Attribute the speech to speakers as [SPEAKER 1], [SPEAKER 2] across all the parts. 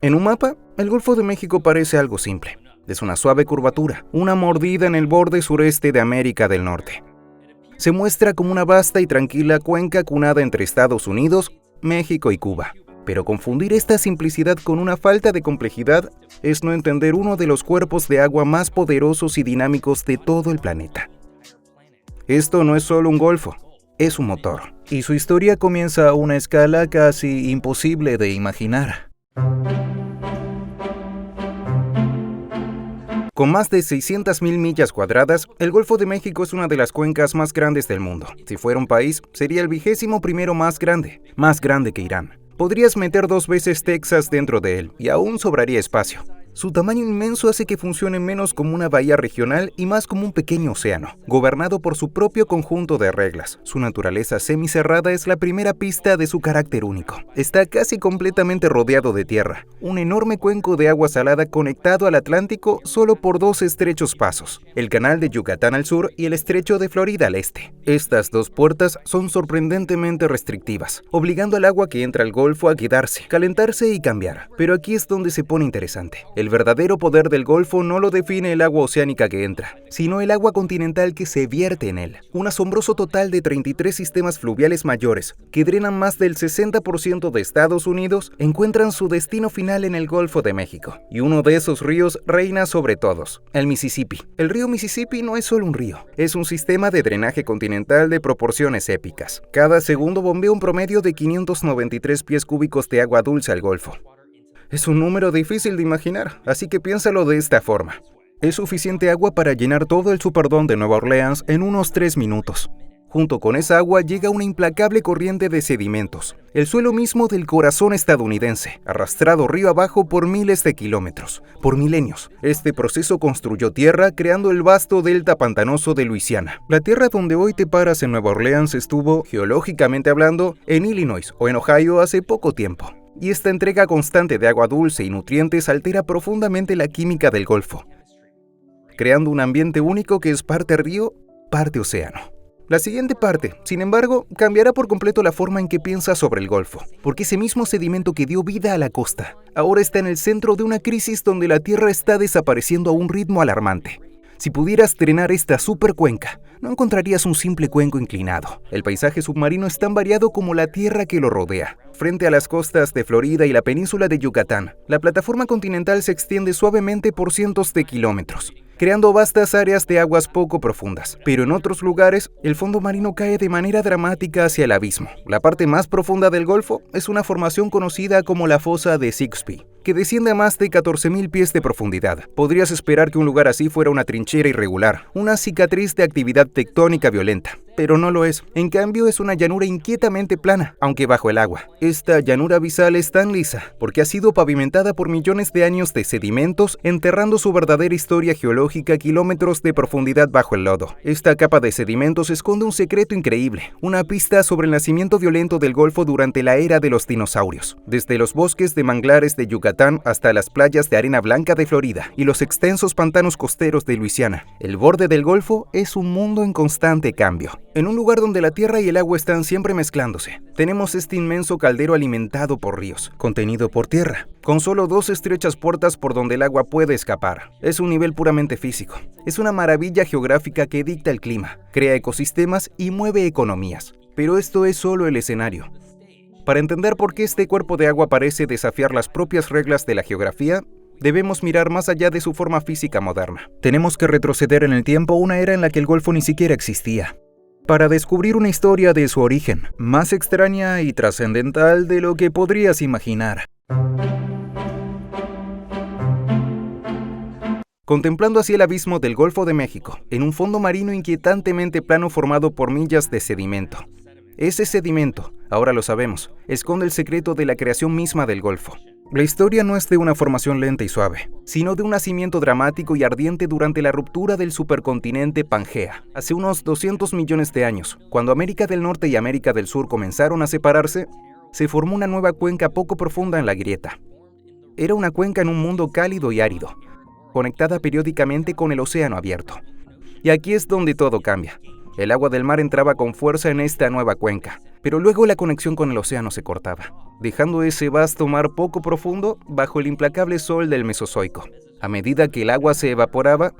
[SPEAKER 1] En un mapa, el Golfo de México parece algo simple. Es una suave curvatura, una mordida en el borde sureste de América del Norte. Se muestra como una vasta y tranquila cuenca cunada entre Estados Unidos, México y Cuba. Pero confundir esta simplicidad con una falta de complejidad es no entender uno de los cuerpos de agua más poderosos y dinámicos de todo el planeta. Esto no es solo un golfo, es un motor. Y su historia comienza a una escala casi imposible de imaginar. Con más de 600.000 millas cuadradas, el Golfo de México es una de las cuencas más grandes del mundo. Si fuera un país, sería el 21º más grande que Irán. Podrías meter 2 veces Texas dentro de él, y aún sobraría espacio. Su tamaño inmenso hace que funcione menos como una bahía regional y más como un pequeño océano, gobernado por su propio conjunto de reglas. Su naturaleza semicerrada es la primera pista de su carácter único. Está casi completamente rodeado de tierra, un enorme cuenco de agua salada conectado al Atlántico solo por 2 estrechos pasos, el Canal de Yucatán al sur y el Estrecho de Florida al este. Estas 2 puertas son sorprendentemente restrictivas, obligando al agua que entra al Golfo a quedarse, calentarse y cambiar. Pero aquí es donde se pone interesante. El verdadero poder del Golfo no lo define el agua oceánica que entra, sino el agua continental que se vierte en él. Un asombroso total de 33 sistemas fluviales mayores, que drenan más del 60% de Estados Unidos, encuentran su destino final en el Golfo de México. Y uno de esos ríos reina sobre todos, el Mississippi. El río Mississippi no es solo un río, es un sistema de drenaje continental de proporciones épicas. Cada segundo bombea un promedio de 593 pies cúbicos de agua dulce al Golfo. Es un número difícil de imaginar, así que piénsalo de esta forma. Es suficiente agua para llenar todo el Superdome de Nueva Orleans en unos 3 minutos. Junto con esa agua llega una implacable corriente de sedimentos, el suelo mismo del corazón estadounidense, arrastrado río abajo por miles de kilómetros, por milenios. Este proceso construyó tierra, creando el vasto delta pantanoso de Luisiana. La tierra donde hoy te paras en Nueva Orleans estuvo, geológicamente hablando, en Illinois o en Ohio hace poco tiempo. Y esta entrega constante de agua dulce y nutrientes altera profundamente la química del Golfo, creando un ambiente único que es parte río, parte océano. La siguiente parte, sin embargo, cambiará por completo la forma en que piensas sobre el Golfo, porque ese mismo sedimento que dio vida a la costa, ahora está en el centro de una crisis donde la Tierra está desapareciendo a un ritmo alarmante. Si pudieras drenar esta supercuenca, no encontrarías un simple cuenco inclinado. El paisaje submarino es tan variado como la tierra que lo rodea. Frente a las costas de Florida y la península de Yucatán, la plataforma continental se extiende suavemente por cientos de kilómetros, creando vastas áreas de aguas poco profundas. Pero en otros lugares, el fondo marino cae de manera dramática hacia el abismo. La parte más profunda del Golfo es una formación conocida como la fosa de Sigsbee, que desciende a más de 14.000 pies de profundidad. Podrías esperar que un lugar así fuera una trinchera irregular, una cicatriz de actividad tectónica violenta, pero no lo es. En cambio, es una llanura inquietamente plana, aunque bajo el agua. Esta llanura abisal es tan lisa porque ha sido pavimentada por millones de años de sedimentos, enterrando su verdadera historia geológica a kilómetros de profundidad bajo el lodo. Esta capa de sedimentos esconde un secreto increíble, una pista sobre el nacimiento violento del Golfo durante la era de los dinosaurios. Desde los bosques de manglares de Yucatán hasta las playas de arena blanca de Florida y los extensos pantanos costeros de Luisiana, el borde del Golfo es un mundo en constante cambio. En un lugar donde la tierra y el agua están siempre mezclándose, tenemos este inmenso caldero alimentado por ríos, contenido por tierra, con solo 2 estrechas puertas por donde el agua puede escapar. Es un nivel puramente físico. Es una maravilla geográfica que dicta el clima, crea ecosistemas y mueve economías. Pero esto es solo el escenario. Para entender por qué este cuerpo de agua parece desafiar las propias reglas de la geografía, debemos mirar más allá de su forma física moderna. Tenemos que retroceder en el tiempo a una era en la que el Golfo ni siquiera existía, para descubrir una historia de su origen, más extraña y trascendental de lo que podrías imaginar. Contemplando así el abismo del Golfo de México, en un fondo marino inquietantemente plano formado por millas de sedimento. Ese sedimento, ahora lo sabemos, esconde el secreto de la creación misma del Golfo. La historia no es de una formación lenta y suave, sino de un nacimiento dramático y ardiente durante la ruptura del supercontinente Pangea. Hace unos 200 millones de años, cuando América del Norte y América del Sur comenzaron a separarse, se formó una nueva cuenca poco profunda en la grieta. Era una cuenca en un mundo cálido y árido, conectada periódicamente con el océano abierto. Y aquí es donde todo cambia. El agua del mar entraba con fuerza en esta nueva cuenca, Pero luego la conexión con el océano se cortaba, dejando ese vasto mar poco profundo bajo el implacable sol del Mesozoico. A medida que el agua se evaporaba,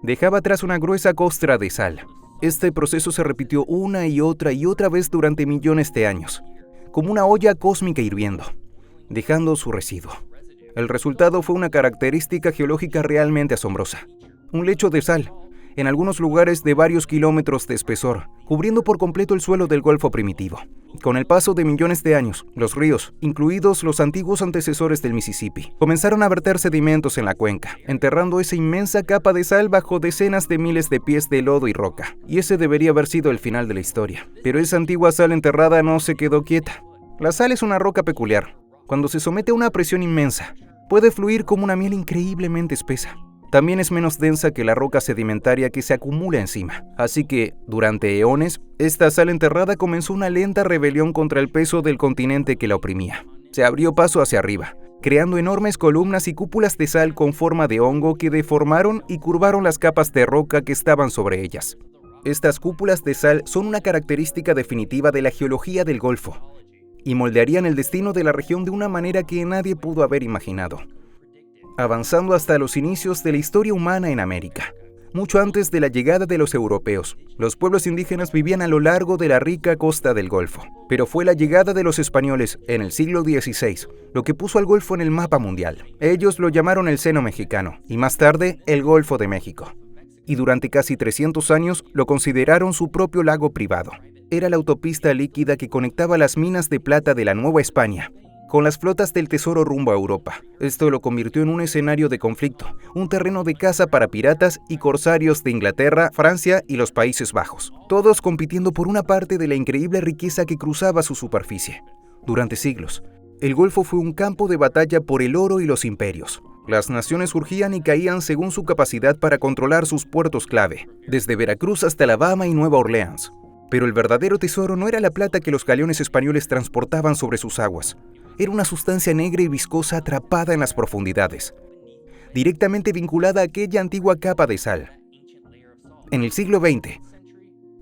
[SPEAKER 1] dejaba atrás una gruesa costra de sal. Este proceso se repitió una y otra vez durante millones de años, como una olla cósmica hirviendo, dejando su residuo. El resultado fue una característica geológica realmente asombrosa. Un lecho de sal, en algunos lugares de varios kilómetros de espesor, cubriendo por completo el suelo del Golfo primitivo. Con el paso de millones de años, los ríos, incluidos los antiguos antecesores del Mississippi, comenzaron a verter sedimentos en la cuenca, enterrando esa inmensa capa de sal bajo decenas de miles de pies de lodo y roca. Y ese debería haber sido el final de la historia. Pero esa antigua sal enterrada no se quedó quieta. La sal es una roca peculiar. Cuando se somete a una presión inmensa, puede fluir como una miel increíblemente espesa. También es menos densa que la roca sedimentaria que se acumula encima. Así que, durante eones, esta sal enterrada comenzó una lenta rebelión contra el peso del continente que la oprimía. Se abrió paso hacia arriba, creando enormes columnas y cúpulas de sal con forma de hongo que deformaron y curvaron las capas de roca que estaban sobre ellas. Estas cúpulas de sal son una característica definitiva de la geología del Golfo y moldearían el destino de la región de una manera que nadie pudo haber imaginado. Avanzando hasta los inicios de la historia humana en América. Mucho antes de la llegada de los europeos, los pueblos indígenas vivían a lo largo de la rica costa del Golfo. Pero fue la llegada de los españoles en el siglo XVI lo que puso al Golfo en el mapa mundial. Ellos lo llamaron el Seno Mexicano y más tarde el Golfo de México. Y durante casi 300 años lo consideraron su propio lago privado. Era la autopista líquida que conectaba las minas de plata de la Nueva España con las flotas del tesoro rumbo a Europa. Esto lo convirtió en un escenario de conflicto, un terreno de caza para piratas y corsarios de Inglaterra, Francia y los Países Bajos, todos compitiendo por una parte de la increíble riqueza que cruzaba su superficie. Durante siglos, el Golfo fue un campo de batalla por el oro y los imperios. Las naciones surgían y caían según su capacidad para controlar sus puertos clave, desde Veracruz hasta Alabama y Nueva Orleans. Pero el verdadero tesoro no era la plata que los galeones españoles transportaban sobre sus aguas. Era una sustancia negra y viscosa atrapada en las profundidades, directamente vinculada a aquella antigua capa de sal. En el siglo XX,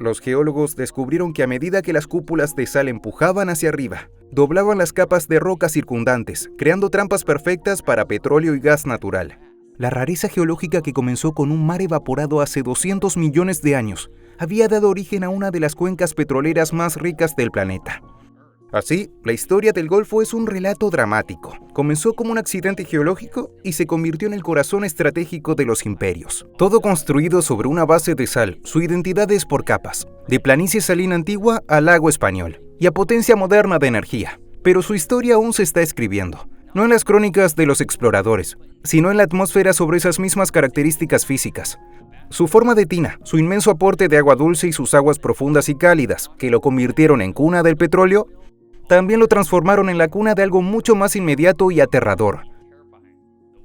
[SPEAKER 1] los geólogos descubrieron que a medida que las cúpulas de sal empujaban hacia arriba, doblaban las capas de roca circundantes, creando trampas perfectas para petróleo y gas natural. La rareza geológica que comenzó con un mar evaporado hace 200 millones de años había dado origen a una de las cuencas petroleras más ricas del planeta. Así, la historia del Golfo es un relato dramático. Comenzó como un accidente geológico y se convirtió en el corazón estratégico de los imperios. Todo construido sobre una base de sal, su identidad es por capas, de planicie salina antigua al lago español, y a potencia moderna de energía. Pero su historia aún se está escribiendo, no en las crónicas de los exploradores, sino en la atmósfera sobre esas mismas características físicas. Su forma de tina, su inmenso aporte de agua dulce y sus aguas profundas y cálidas, que lo convirtieron en cuna del petróleo, también lo transformaron en la cuna de algo mucho más inmediato y aterrador: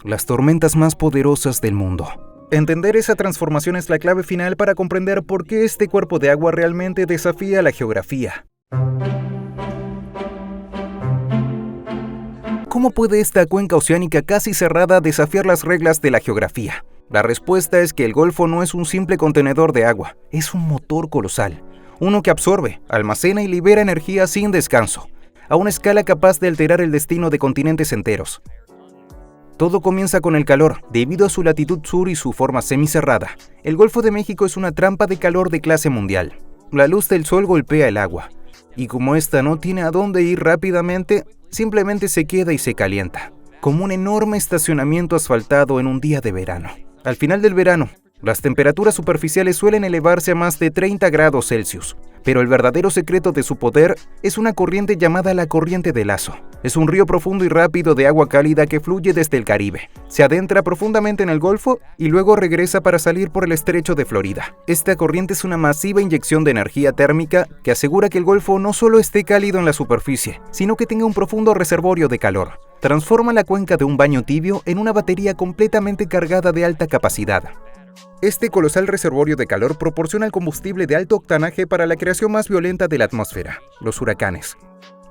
[SPEAKER 1] las tormentas más poderosas del mundo. Entender esa transformación es la clave final para comprender por qué este cuerpo de agua realmente desafía la geografía. ¿Cómo puede esta cuenca oceánica casi cerrada desafiar las reglas de la geografía? La respuesta es que el Golfo no es un simple contenedor de agua, es un motor colosal. Uno que absorbe, almacena y libera energía sin descanso, a una escala capaz de alterar el destino de continentes enteros. Todo comienza con el calor. Debido a su latitud sur y su forma semicerrada, el Golfo de México es una trampa de calor de clase mundial. La luz del sol golpea el agua, y como ésta no tiene a dónde ir rápidamente, simplemente se queda y se calienta, como un enorme estacionamiento asfaltado en un día de verano. Al final del verano, las temperaturas superficiales suelen elevarse a más de 30 grados Celsius, pero el verdadero secreto de su poder es una corriente llamada la corriente de Lazo. Es un río profundo y rápido de agua cálida que fluye desde el Caribe, se adentra profundamente en el Golfo y luego regresa para salir por el estrecho de Florida. Esta corriente es una masiva inyección de energía térmica que asegura que el Golfo no solo esté cálido en la superficie, sino que tenga un profundo reservorio de calor. Transforma la cuenca de un baño tibio en una batería completamente cargada de alta capacidad. Este colosal reservorio de calor proporciona el combustible de alto octanaje para la creación más violenta de la atmósfera, los huracanes.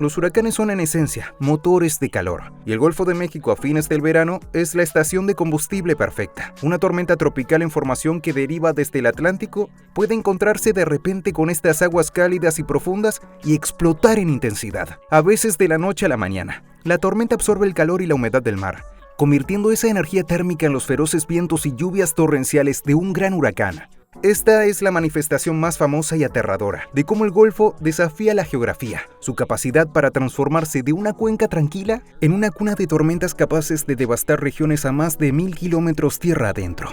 [SPEAKER 1] Los huracanes son en esencia motores de calor, y el Golfo de México a fines del verano es la estación de combustible perfecta. Una tormenta tropical en formación que deriva desde el Atlántico puede encontrarse de repente con estas aguas cálidas y profundas y explotar en intensidad, a veces de la noche a la mañana. La tormenta absorbe el calor y la humedad del mar, convirtiendo esa energía térmica en los feroces vientos y lluvias torrenciales de un gran huracán. Esta es la manifestación más famosa y aterradora de cómo el Golfo desafía la geografía, su capacidad para transformarse de una cuenca tranquila en una cuna de tormentas capaces de devastar regiones a más de 1000 kilómetros tierra adentro.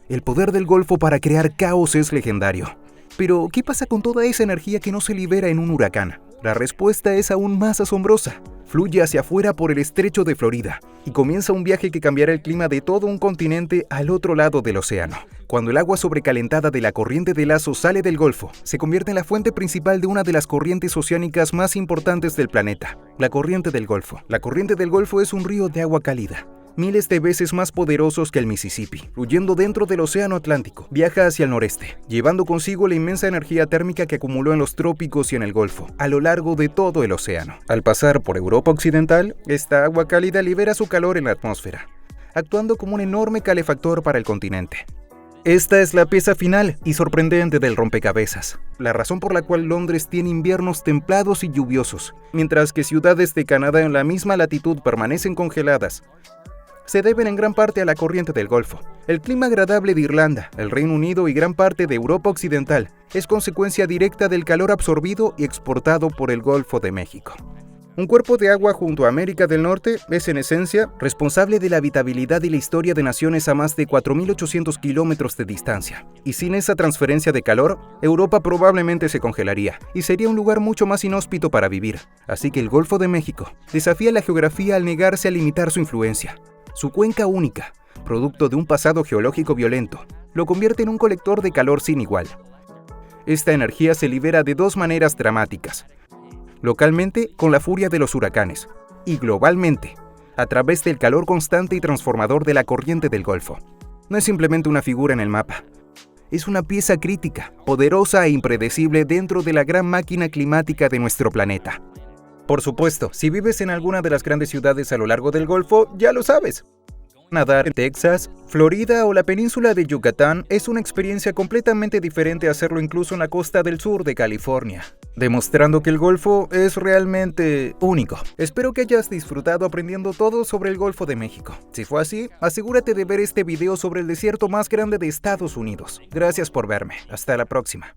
[SPEAKER 1] El poder del Golfo para crear caos es legendario. Pero, ¿qué pasa con toda esa energía que no se libera en un huracán? La respuesta es aún más asombrosa. Fluye hacia afuera por el estrecho de Florida y comienza un viaje que cambiará el clima de todo un continente al otro lado del océano. Cuando el agua sobrecalentada de la corriente de Lazo sale del Golfo, se convierte en la fuente principal de una de las corrientes oceánicas más importantes del planeta, la corriente del Golfo. La corriente del Golfo es un río de agua cálida, miles de veces más poderosos que el Mississippi. Fluyendo dentro del océano Atlántico, viaja hacia el noreste, llevando consigo la inmensa energía térmica que acumuló en los trópicos y en el Golfo, a lo largo de todo el océano. Al pasar por Europa Occidental, esta agua cálida libera su calor en la atmósfera, actuando como un enorme calefactor para el continente. Esta es la pieza final y sorprendente del rompecabezas, la razón por la cual Londres tiene inviernos templados y lluviosos, mientras que ciudades de Canadá en la misma latitud permanecen congeladas, se deben en gran parte a la corriente del Golfo. El clima agradable de Irlanda, el Reino Unido y gran parte de Europa Occidental es consecuencia directa del calor absorbido y exportado por el Golfo de México. Un cuerpo de agua junto a América del Norte es en esencia responsable de la habitabilidad y la historia de naciones a más de 4.800 kilómetros de distancia. Y sin esa transferencia de calor, Europa probablemente se congelaría y sería un lugar mucho más inhóspito para vivir. Así que el Golfo de México desafía la geografía al negarse a limitar su influencia. Su cuenca única, producto de un pasado geológico violento, lo convierte en un colector de calor sin igual. Esta energía se libera de dos maneras dramáticas: localmente, con la furia de los huracanes, y globalmente, a través del calor constante y transformador de la corriente del Golfo. No es simplemente una figura en el mapa. Es una pieza crítica, poderosa e impredecible dentro de la gran máquina climática de nuestro planeta. Por supuesto, si vives en alguna de las grandes ciudades a lo largo del Golfo, ya lo sabes. Nadar en Texas, Florida o la península de Yucatán es una experiencia completamente diferente a hacerlo incluso en la costa del sur de California, demostrando que el Golfo es realmente único. Espero que hayas disfrutado aprendiendo todo sobre el Golfo de México. Si fue así, asegúrate de ver este video sobre el desierto más grande de Estados Unidos. Gracias por verme. Hasta la próxima.